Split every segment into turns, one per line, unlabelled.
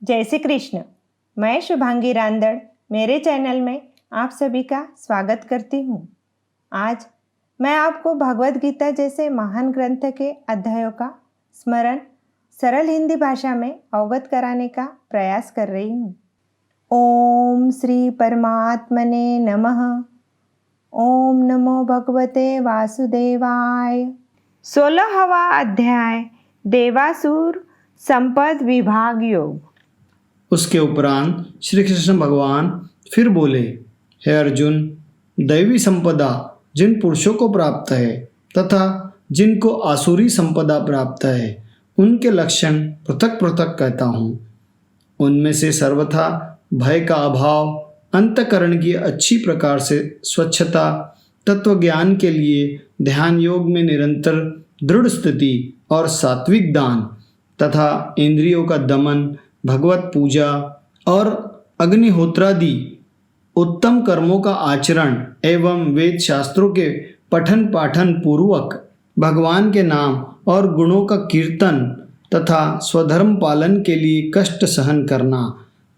जय श्री कृष्ण। मैं शुभांगी रांदड़ मेरे चैनल में आप सभी का स्वागत करती हूँ। आज मैं आपको भगवद गीता जैसे महान ग्रंथ के अध्यायों का स्मरण सरल हिंदी भाषा में अवगत कराने का प्रयास कर रही हूँ। ओम श्री परमात्मने नमः। ओम नमो भगवते वासुदेवाय। 16वां अध्याय देवासुर संपद विभाग योग।
उसके उपरांत श्री कृष्ण भगवान फिर बोले, हे अर्जुन, दैवी संपदा जिन पुरुषों को प्राप्त है तथा जिनको आसुरी संपदा प्राप्त है उनके लक्षण पृथक पृथक कहता हूँ। उनमें से सर्वथा भय का अभाव, अंतःकरण की अच्छी प्रकार से स्वच्छता, तत्वज्ञान के लिए ध्यान योग में निरंतर दृढ़ स्थिति और सात्विक दान तथा इंद्रियों का दमन, भगवत पूजा और अग्निहोत्रादि उत्तम कर्मों का आचरण एवं वेद शास्त्रों के पठन पाठन पूर्वक भगवान के नाम और गुणों का कीर्तन तथा स्वधर्म पालन के लिए कष्ट सहन करना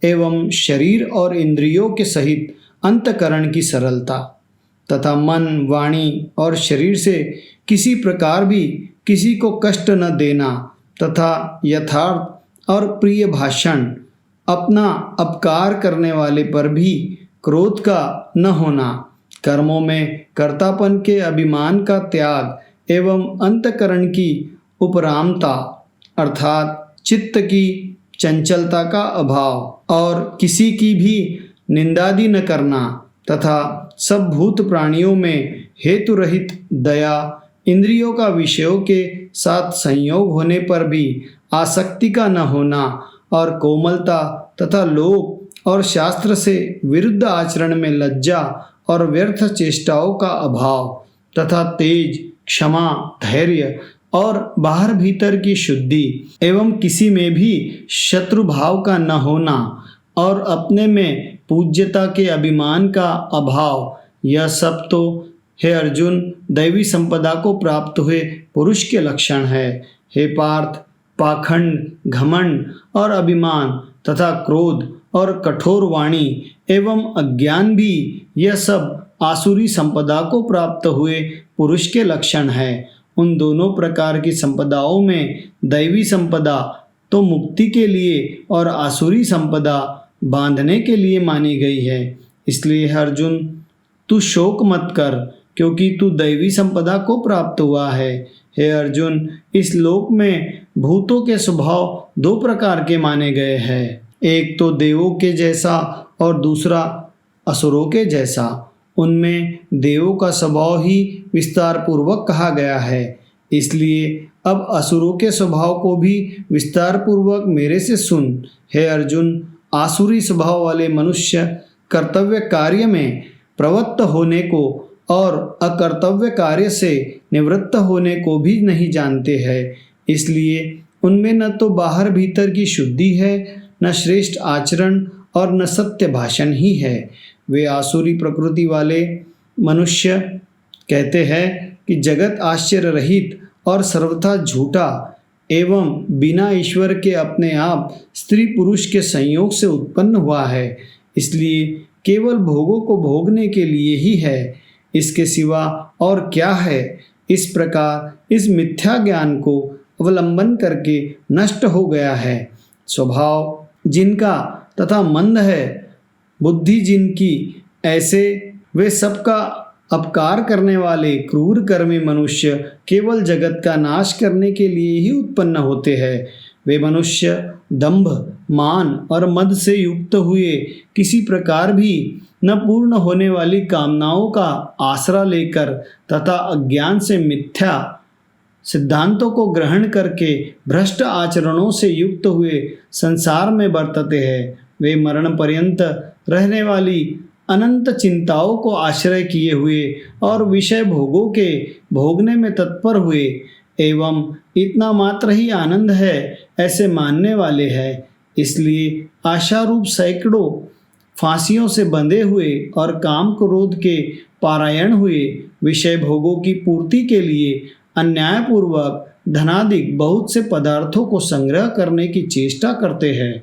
एवं शरीर और इंद्रियों के सहित अंतःकरण की सरलता तथा मन, वाणी और शरीर से किसी प्रकार भी किसी को कष्ट न देना तथा यथार्थ और प्रिय भाषण, अपना अपकार करने वाले पर भी क्रोध का न होना, कर्मों में कर्तापन के अभिमान का त्याग एवं अंतःकरण की उपरामता अर्थात चित्त की चंचलता का अभाव और किसी की भी निंदादि न करना तथा सब भूत प्राणियों में हेतु रहित दया, इंद्रियों का विषयों के साथ संयोग होने पर भी आसक्ति का न होना और कोमलता तथा लोभ और शास्त्र से विरुद्ध आचरण में लज्जा और व्यर्थ चेष्टाओं का अभाव तथा तेज, क्षमा, धैर्य और बाहर भीतर की शुद्धि एवं किसी में भी शत्रु भाव का न होना और अपने में पूज्यता के अभिमान का अभाव, यह सब तो हे अर्जुन दैवी संपदा को प्राप्त हुए पुरुष के लक्षण है। हे पार्थ, पाखंड, घमंड और अभिमान तथा क्रोध और कठोर वाणी एवं अज्ञान भी यह सब आसुरी संपदा को प्राप्त हुए पुरुष के लक्षण है। उन दोनों प्रकार की संपदाओं में दैवी संपदा तो मुक्ति के लिए और आसुरी संपदा बांधने के लिए मानी गई है। इसलिए अर्जुन, तू शोक मत कर, क्योंकि तू दैवी संपदा को प्राप्त हुआ है। हे अर्जुन, इस लोक में भूतों के स्वभाव दो प्रकार के माने गए हैं, एक तो देवों के जैसा और दूसरा असुरों के जैसा। उनमें देवों का स्वभाव ही विस्तार पूर्वक कहा गया है, इसलिए अब असुरों के स्वभाव को भी विस्तार पूर्वक मेरे से सुन। हे अर्जुन, आसुरी स्वभाव वाले मनुष्य कर्तव्य कार्य में प्रवृत्त होने को और अकर्तव्य कार्य से निवृत्त होने को भी नहीं जानते हैं। इसलिए उनमें न तो बाहर भीतर की शुद्धि है, न श्रेष्ठ आचरण और न सत्य भाषण ही है। वे आसुरी प्रकृति वाले मनुष्य कहते हैं कि जगत आश्चर्य रहित और सर्वथा झूठा एवं बिना ईश्वर के अपने आप स्त्री पुरुष के संयोग से उत्पन्न हुआ है, इसलिए केवल भोगों को भोगने के लिए ही है, इसके सिवा और क्या है। इस प्रकार इस मिथ्या ज्ञान को अवलंबन करके नष्ट हो गया है। स्वभाव जिनका तथा मंद है, बुद्धि जिनकी, ऐसे वे सबका अपकार करने वाले क्रूर कर्मी मनुष्य केवल जगत का नाश करने के लिए ही उत्पन्न होते हैं। वे मनुष्य दंभ, मान और मद से युक्त हुए किसी प्रकार भी न पूर्ण होने वाली कामनाओं का आसरा लेकर तथा अज्ञान से मिथ्या सिद्धांतों को ग्रहण करके भ्रष्ट आचरणों से युक्त हुए संसार में बरतते हैं। वे मरण पर्यंत रहने वाली अनंत चिंताओं को आश्रय किए हुए और विषय भोगों के भोगने में तत्पर हुए एवं इतना मात्र ही आनंद है ऐसे मानने वाले हैं। इसलिए आशारूप सैकड़ों फांसियों से बंधे हुए और काम क्रोध के पारायण हुए विषय भोगों की पूर्ति के लिए अन्यायपूर्वक धनादिक बहुत से पदार्थों को संग्रह करने की चेष्टा करते हैं।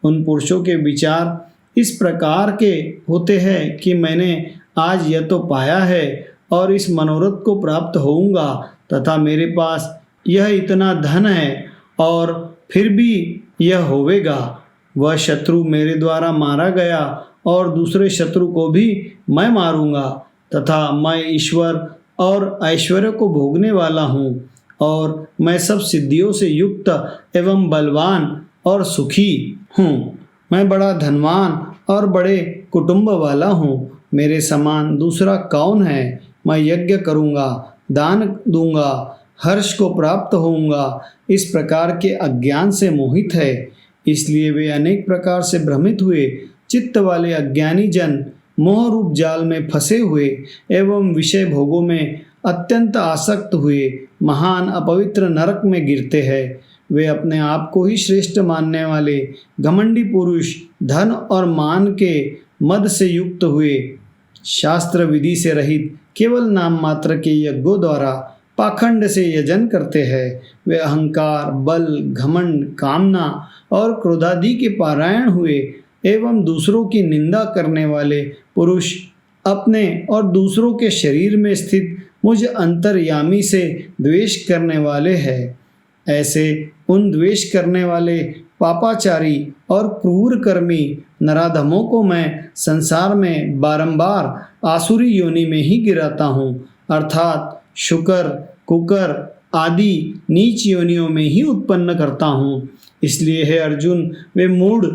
उन पुरुषों के विचार इस प्रकार के होते हैं कि मैंने आज यह तो पाया है और इस मनोरथ को प्राप्त होऊंगा, तथा मेरे पास यह इतना धन है और फिर भी यह होवेगा। वह शत्रु मेरे द्वारा मारा गया और दूसरे शत्रु को भी मैं मारूंगा, तथा मैं ईश्वर और ऐश्वर्य को भोगने वाला हूँ और मैं सब सिद्धियों से युक्त एवं बलवान और सुखी हूँ। मैं बड़ा धनवान और बड़े कुटुंब वाला हूँ। मेरे समान दूसरा कौन है? मैं यज्ञ करूँगा, दान दूंगा, हर्ष को प्राप्त होऊंगा। इस प्रकार के अज्ञान से मोहित है, इसलिए वे अनेक प्रकार से भ्रमित हुए चित्त वाले अज्ञानी जन मोह रूप जाल में फंसे हुए एवं विषय भोगों में अत्यंत आसक्त हुए महान अपवित्र नरक में गिरते हैं। वे अपने आप को ही श्रेष्ठ मानने वाले घमंडी पुरुष धन और मान के मद से युक्त हुए, शास्त्र विधि से रहित केवल नाम मात्र के यज्ञों द्वारा पाखंड से यजन करते हैं। वे अहंकार, बल, घमंड, कामना और क्रोधादि के पारायण हुए एवं दूसरों की निंदा करने वाले पुरुष अपने और दूसरों के शरीर में स्थित मुझ अंतर्यामी से द्वेष करने वाले हैं। ऐसे उन द्वेष करने वाले पापाचारी और क्रूर कर्मी नराधमों को मैं संसार में बारंबार आसुरी योनि में ही गिराता हूँ, अर्थात शुकर, कुकर आदि नीच योनियों में ही उत्पन्न करता हूँ। इसलिए हे अर्जुन, वे मूढ़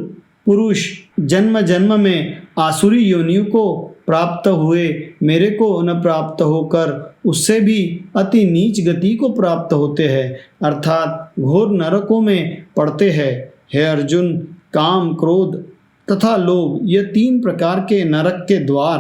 पुरुष जन्म जन्म में आसुरी योनियों को प्राप्त हुए मेरे को न प्राप्त होकर उससे भी अति नीच गति को प्राप्त होते हैं, अर्थात घोर नरकों में पड़ते हैं। हे अर्जुन, काम, क्रोध तथा लोभ ये 3 प्रकार के नरक के द्वार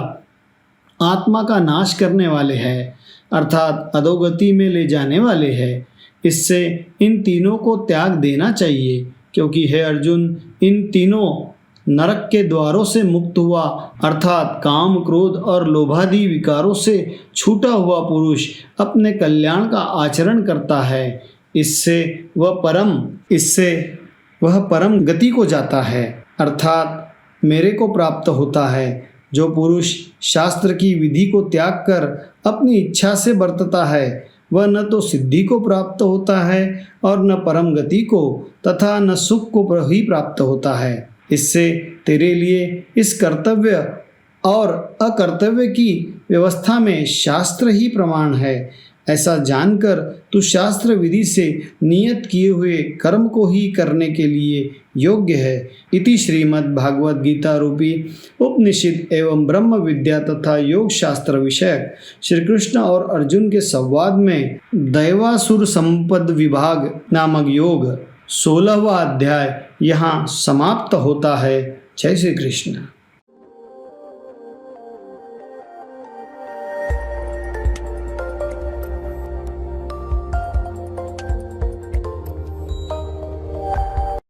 आत्मा का नाश करने वाले हैं, अर्थात अधोगति में ले जाने वाले हैं। इससे इन तीनों को त्याग देना चाहिए, क्योंकि हे अर्जुन, इन तीनों नरक के द्वारों से मुक्त हुआ, अर्थात काम, क्रोध और लोभादि विकारों से छूटा हुआ पुरुष अपने कल्याण का आचरण करता है। इससे वह परम गति को जाता है, अर्थात मेरे को प्राप्त होता है। जो पुरुष शास्त्र की विधि को त्याग कर अपनी इच्छा से बरतता है, वह न तो सिद्धि को प्राप्त होता है और न परम गति को तथा न सुख को ही प्राप्त होता है। इससे तेरे लिए इस कर्तव्य और अकर्तव्य की व्यवस्था में शास्त्र ही प्रमाण है। ऐसा जानकर तू शास्त्र विधि से नियत किए हुए कर्म को ही करने के लिए योग्य है। इति श्रीमद् भागवत गीता रूपी उपनिषद एवं ब्रह्म विद्या तथा योग शास्त्र विषयक श्री कृष्ण और अर्जुन के संवाद में दैवासुर संपद विभाग नामक योग 16वां अध्याय यहाँ समाप्त होता है। जय श्री कृष्ण।